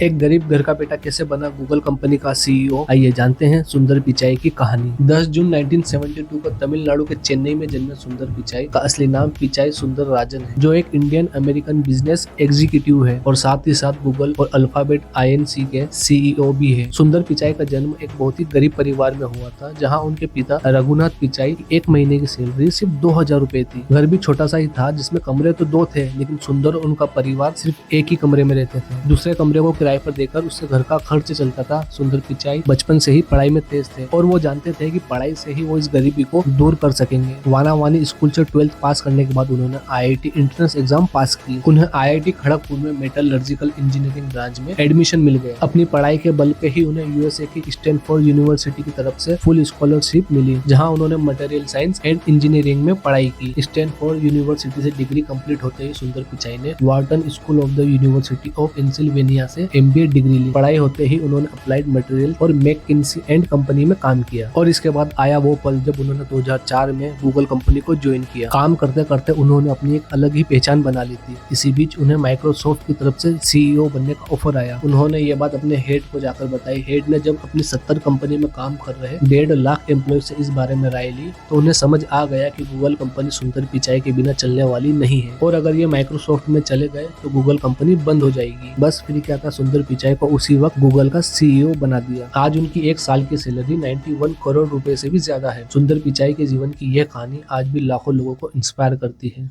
एक गरीब घर का बेटा कैसे बना गूगल कंपनी का सीईओ, आइए जानते हैं सुंदर पिचाई की कहानी। 10 जून 1972 को तमिलनाडु के चेन्नई में जन्मे सुंदर पिचाई का असली नाम पिचाई सुंदर राजन है, जो एक इंडियन अमेरिकन बिजनेस एग्जीक्यूटिव है और साथ ही साथ गूगल और अल्फाबेट आईएनसी के सीईओ भी है। सुंदर पिचाई का जन्म एक बहुत ही गरीब परिवार में हुआ था, जहाँ उनके पिता रघुनाथ पिचाई की एक महीने की सैलरी सिर्फ 2000 रुपए थी। घर भी छोटा सा ही था, जिसमें कमरे तो 2 थे, लेकिन सुंदर और उनका परिवार सिर्फ एक ही कमरे में रहते थे। दूसरे कमरे को किराए पर देकर उससे घर का खर्च चलता था। सुंदर पिचाई बचपन से ही पढ़ाई में तेज थे और वो जानते थे कि पढ़ाई से ही वो इस गरीबी को दूर कर सकेंगे। वानावानी स्कूल से 12th पास करने के बाद उन्होंने आईआईटी एंट्रेंस एग्जाम पास की। उन्हें आईआईटी खड़गपुर में मेटलर्जिकल इंजीनियरिंग ब्रांच में एडमिशन मिल गया। अपनी पढ़ाई के बल पे ही उन्हें यूएसए की स्टैनफोर्ड यूनिवर्सिटी की तरफ से फुल स्कॉलरशिप मिली, जहाँ उन्होंने मटेरियल साइंस एंड इंजीनियरिंग में पढ़ाई की। स्टैनफोर्ड यूनिवर्सिटी से डिग्री कंप्लीट होते ही सुंदर पिचाई ने Wharton school of the university of Pennsylvania से एमबीए डिग्री ली। पढ़ाई होते ही उन्होंने अप्लाइड मटेरियल और मैकिन्सी एंड कंपनी में काम किया और इसके बाद आया वो पल जब उन्होंने 2004 में गूगल कंपनी को ज्वाइन किया। काम करते करते उन्होंने अपनी एक अलग ही पहचान बना ली थी। इसी बीच उन्हें माइक्रोसॉफ्ट की तरफ से सीईओ बनने का ऑफर आया। उन्होंने ये बात अपने हेड को जाकर बताई। हेड ने जब अपनी 70 कंपनी में काम कर रहे 1.5 लाख एम्प्लॉय से इस बारे में राय ली, तो उन्हें समझ आ गया कि गूगल कंपनी सुंदर पिचाई के बिना चलने वाली नहीं है और अगर ये माइक्रोसॉफ्ट में चले गए तो गूगल कंपनी बंद हो जाएगी। बस फिर क्या था, सुंदर पिचाई को उसी वक्त गूगल का सीईओ बना दिया। आज उनकी एक साल की सैलरी 91 करोड़ रुपए से भी ज्यादा है। सुंदर पिचाई के जीवन की यह कहानी आज भी लाखों लोगों को इंस्पायर करती है।